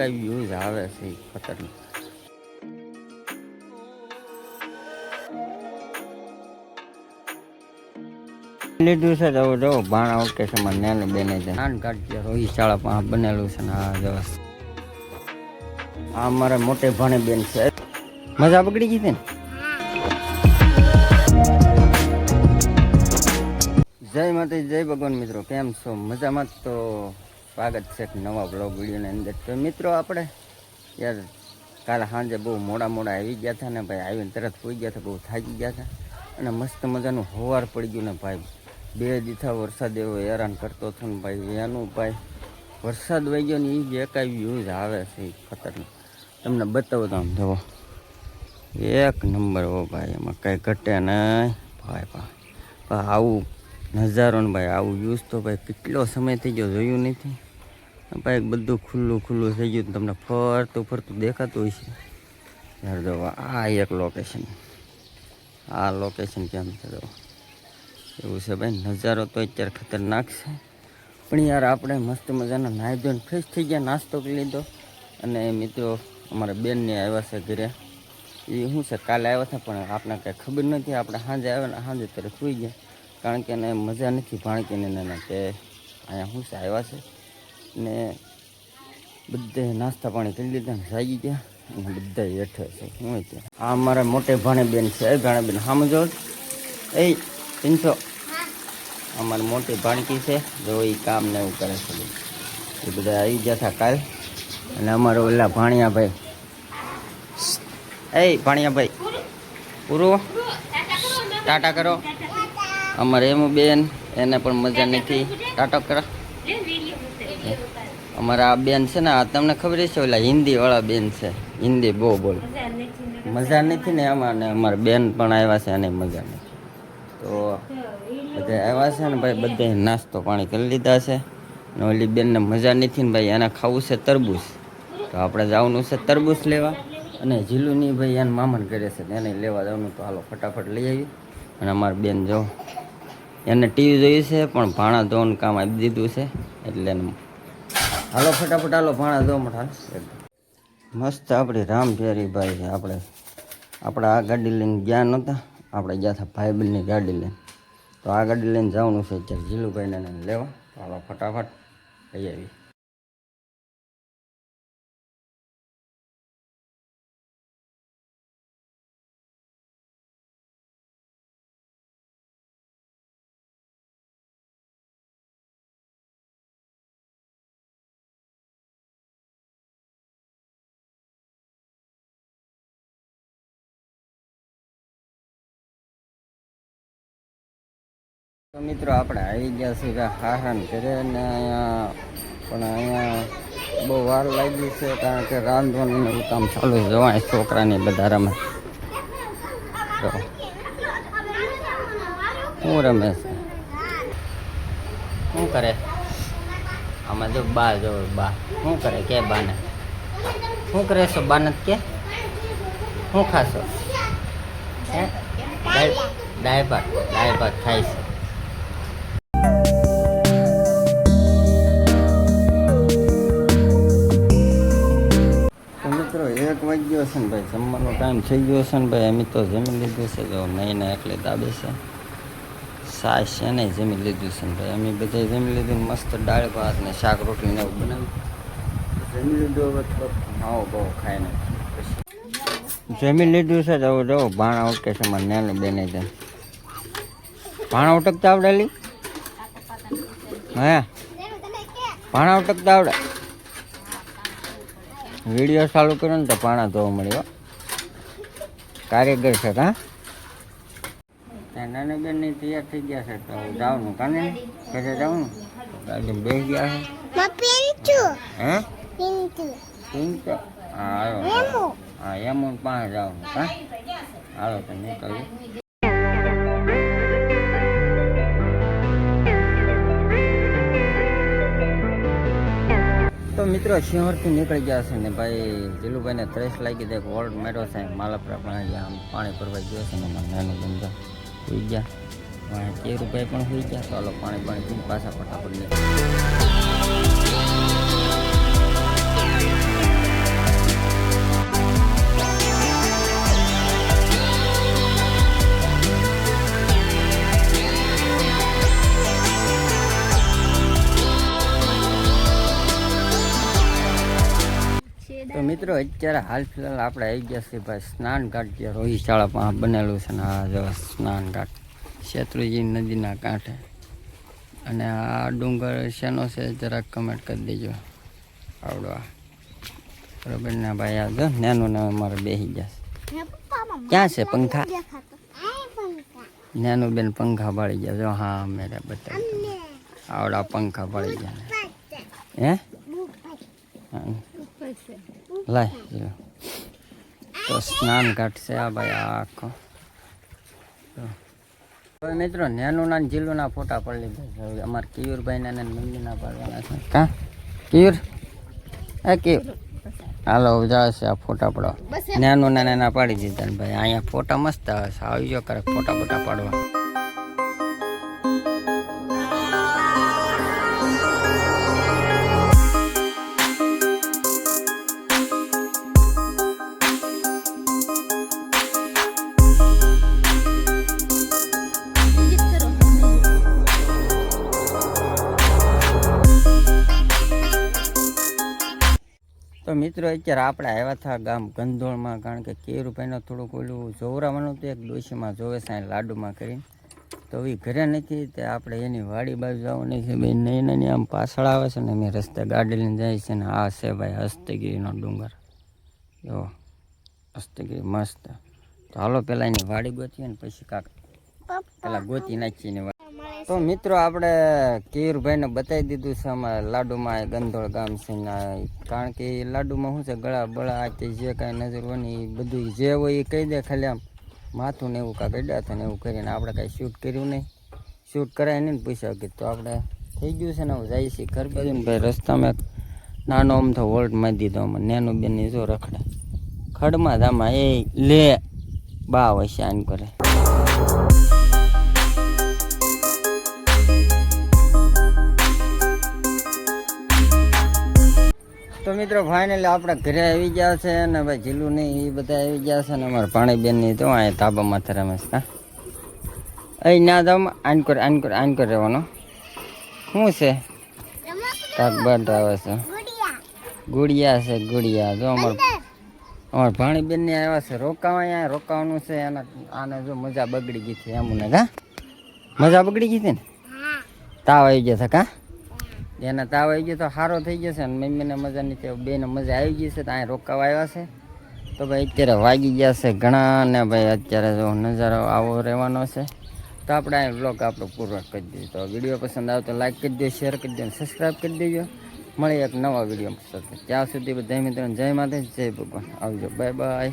એકાઈ views આવે છે ખતરનાક. લીધું છે તો જો ભાણા ઓકે છે મારે નેને બેને છે નાન કાઢી રોહિત શાળા પાસે બનેલું છે ને આ જવા આ મારા મોટે ભાણે બેન છે. મજા બગડી ગઈ છે ને. જય માતા જય ભગવાન મિત્રો, કેમ છો? મજામાં? તો સ્વાગત છે એક નવા બ્લોગ વિડીયોની અંદર. તો મિત્રો આપણે યાર કાલે સાંજે બહુ મોડા આવી ગયા હતા ને ભાઈ, આવીને તરત હોઈ ગયા હતા, બહુ થાકી ગયા હતા અને મસ્ત મજાનું હોવાર પડી ગયું ને ભાઈ. 2 દીથા વરસાદ એવો હેરાન કરતો હતો ને ભાઈ, એનું ભાઈ વરસાદ વહી ગયો ને એ જ એકાઈ વ્યૂઝ આવે છે ખતરનાક. તમને બતાવો તો આમ જુઓ, એક નંબર હો ભાઈ, એમાં કાંઈ ઘટે નહીં ભાઈ. આવું નજારો ને ભાઈ, આવું વ્યૂઝ તો ભાઈ કેટલો સમય થઈ ગયો જોયું નથી ભાઈ. બધું ખુલ્લું થઈ ગયું, તમને ફરતું દેખાતું હોય છે યાર. જો આ એક લોકેશન, આ લોકેશન કેમ છે જો એવું છે ભાઈ. નજારો તો અત્યારે ખતરનાક છે, પણ યાર આપણે મસ્ત મજાના નાહી ધોઈને ફ્રેશ થઈ ગયા, નાસ્તો કરી લીધો. અને મિત્રો અમારા બેનને આવ્યા છે ઘરે. એ શું છે કાલે આવ્યા હતા પણ આપણે કાંઈ ખબર નથી. આપણે સાંજે આવ્યા ને સાંજે તરત સુઈ ગયા, કારણ કે એને મજા નથી ભાણકીને કે અહીંયા શું છે આવ્યા છે ને બધે નાસ્તા પાણી કરી લીધા ને જાગી ગયા અને બધા હેઠે છે. શું ત્યાં આ અમારા મોટે ભાણે બેન છે. ભાણે બેન હા મજો એ 300 અમારી મોટી ભાણકી છે જો એ કામ ને એવું કરે છે. એ બધા આવી ગયા હતા કાલ. અને અમારો ઓલા ભાણિયાભાઈ, એ ભાણિયાભાઈ પૂરું ટાટા કરો. અમારે એમ બેન એને પણ મજા નથી, ટાટો કરો. અમારા આ બેન છે ને, તમને ખબર છે ઓલા હિન્દી વાળા બેન છે, હિન્દી બહુ બોલે, મજા નથી ને એમાં. ને અમારા બેન પણ આવ્યા છે અને મજા નથી. તો બધા આવ્યા છે ને ભાઈ, બધા નાસ્તો પાણી કરી લીધા છે. અને ઓલી બેનને મજા નથી ને ભાઈ, એને ખાવું છે તરબૂચ. તો આપણે જવાનું છે તરબૂચ લેવા. અને ઝીલુની ભાઈ એને મામન કરે છે એને લેવા જવાનું. તો હાલો ફટાફટ લઈ આવી. અને અમારી બેન જો એને ટીવી જોઈ છે પણ ભાણા ધોવાનું કામ આપી દીધું છે એટલે હાલો ફટાફટ હાલો ભાણા ધોવા માટે. મસ્ત આપણી રામફેરી ભાઈ છે. આપણે આ ગાડી લઈને ગયા નહોતા, આપણે ગયા હતા ભાઈબંધની ગાડી લઈને. તો આ ગાડી લઈને જવાનું છે અત્યારે ઝીલુભાઈને લેવા. તો હાલો ફટાફટ લઈ આવી. તો મિત્રો આપણે આવી ગયા છીએ હારાન ઘરે. ને અહીંયા પણ અહીંયા બહુ વાર લાગી છે, કારણ કે રાંધવાનું કામ ચાલુ જવાય છોકરાની બધા રમે. તો શું રમે છે, શું કરે આમાં જો બા જો બા શું કરે કે બાને શું કરે છો? બાને કે શું ખાશો? હે દાળ ભાત ખાય છે. મિત્રો 1 વાગ્યો છે ને ભાઈ, જમવાનો ટાઈમ થઈ ગયો છે ને ભાઈ. અમે તો જમી લીધું છે જો નહીં એટલે દાબે છે સાસ છે ને જમી લીધું છે ને ભાઈ. અમે બધા જમી લીધું, મસ્ત દાળ ભાત ને શાક રોટલી ને એવું બનાવ્યું જમી લીધું. હવે તો માવો બહુ ખાય ને જમી લીધું છે. તો જો ભાણા ઉટકે છે મારે નેને બેને છે. ભાણા ઉટકતા આવડે લી? હે ભાણા ઉટકતા આવડે? વિડીયો ચાલુ કર્યો ને તો પાણા ધોવા મળ્યો, કારીગર છે. હા નાની બેન ની તૈયાર થઈ ગયા છે. તો જવાનું કાને ઘરે જવાનું ગાડી બેસી ગયા છે. હે પિંચો હા એમ પાસે જવાનું. હા હાલો તો નીકળ્યું. તો મિત્રો શહેરથી નીકળી ગયા છે ને ભાઈ. જીલુભાઈને ત્રેસ લાગી દે, વોલ્ટ માર્યો છે માલપરા પણ આમ પાણી ભરવા ગયો છે ને નાનું ધંધા સુઈ ગયા. કેરુભાઈ પણ સુઈ ગયા. તો હાલો પાણી પીને પાછા ફટાફટ નીકળ્યા. તો મિત્રો અત્યારે હાલ ફિલહાલ આપણે આવી ગયા છીએ ભાઈ સ્નાન ઘાટ, જે રોહિત શાળામાં બનેલું છે ને આ જો સ્નાન ઘાટ શેત્રુંજી નદીના કાંઠે. અને આ ડુંગર શેનો છે જરાક કમેન્ટ કરી દેજો આવડો બરોબર ને ભાઈ. આ જો નાનું ને અમારે બેસી ગયા છે. ક્યાં છે પંખા? નાનું બેન પંખા બાળી ગયા જો. હા મેરે બતાવી આવડા પંખા બાળી ગયા. હે લાય તો સ્નાન ઘાટ છે આ ભાઈ આ આખો. હવે મિત્રો નેનું ના જીલુના ફોટા પડી લીધા. અમારે કિયુરભાઈ ના મંદિરના પાડવાના છે. કા કિયુર એ કિયુર હાલો જશે આ ફોટા પડવા. નેનું નાના પાડી દીધા ને ભાઈ. અહીંયા ફોટા મસ્ત આવે છે. આવી જો કરે ફોટા બોટા પાડવા. તો મિત્રો અત્યારે આપણે આવ્યા હતા ગામ ગંધોળમાં, કારણ કે કેરુભાઈનો થોડુંક ઓલું જોવરાવાનું હતું, એક ડોશીમાં જોવે સાંઈ લાડુમાં કરીને. તો એ ઘરે નથી તે આપણે એની વાડી બાજુ જવાની છે ભાઈ. નહીં નહીં આમ પાછળ આવે છે ને મેં રસ્તે ગાડી લઈને જાય છે ને આ છે ભાઈ હસ્તગીરીનો ડુંગર. જો હસ્તગીરી મસ્ત. તો હાલો પહેલાં એની વાડી ગોતીએ ને પછી કાંક પહેલાં ગોતી નાખીએ એની વાડી. તો મિત્રો આપણે કેયુરભાઈને બતાવી દીધું છે અમારે લાડુમાં ગંધોળ ગામ છે ને. કારણ કે એ લાડુમાં શું છે ગળા બળા કે જે કાંઈ નજર હોય ને એ બધું જે હોય એ કહી દે. ખાલી આમ માથું ને એવું કાંક અડ્યા હતા ને એવું કરીને આપણે કાંઈ શૂટ કર્યું નહીં. શૂટ કરાય નહીં ને પૂછ્યા કે તો આપણે થઈ ગયું છે ને હું જાય છે ઘર બાજુ ને ભાઈ. રસ્તામાં એક નાનો આમ તો વોલ્ટ મારી દીધો અમે. નેનું બેન જો રખડે ખડમાં જ આમાં એ લે બા વૈસે આન કરે. તો મિત્રો ફાઇનલી આપણે ઘરે આવી ગયા છે ને ભાઈ. જીલું નહીં એ બધા આવી ગયા છે ને અમારા ભાણીબેનની તો અહીંયા તાબામાં રમેશ. હા અહીં ના જાવ આન કર રહેવાનો. શું છે કાક બર્ડ આવે છે ગુડિયા છે ગુડિયા. જો અમારા ભાણીબેનની આવ્યા છે રોકાવા. અહીંયા રોકાવાનું છે એના. આને જો મજા બગડી ગઈ છે એમને. કા મજા બગડી ગઈ હતી ને તાવ આવી ગયા હતા. કા એને તાવ આવી ગયો તો સારો થઈ જશે ને મમ્મીને મજા નથી. બેને મજા આવી ગઈ છે તો અહીંયા રોકાવા આવ્યા છે. તો ભાઈ અત્યારે વાગી ગયા છે ઘણા ને ભાઈ. અત્યારે જો નજારો આવો રહેવાનો છે. તો આપણે અહીં બ્લોગ આપણો પૂરો કરી દઈએ. તો વિડીયો પસંદ આવે તો લાઈક કરી દો, શેર કરી દો અને સબસ્ક્રાઈબ કરી દેજો. મળીએ એક નવા વિડીયો સાથે. ત્યાં સુધી બધા મિત્રોને જય માતા જય ભગવાન. આવજો બાય બાય.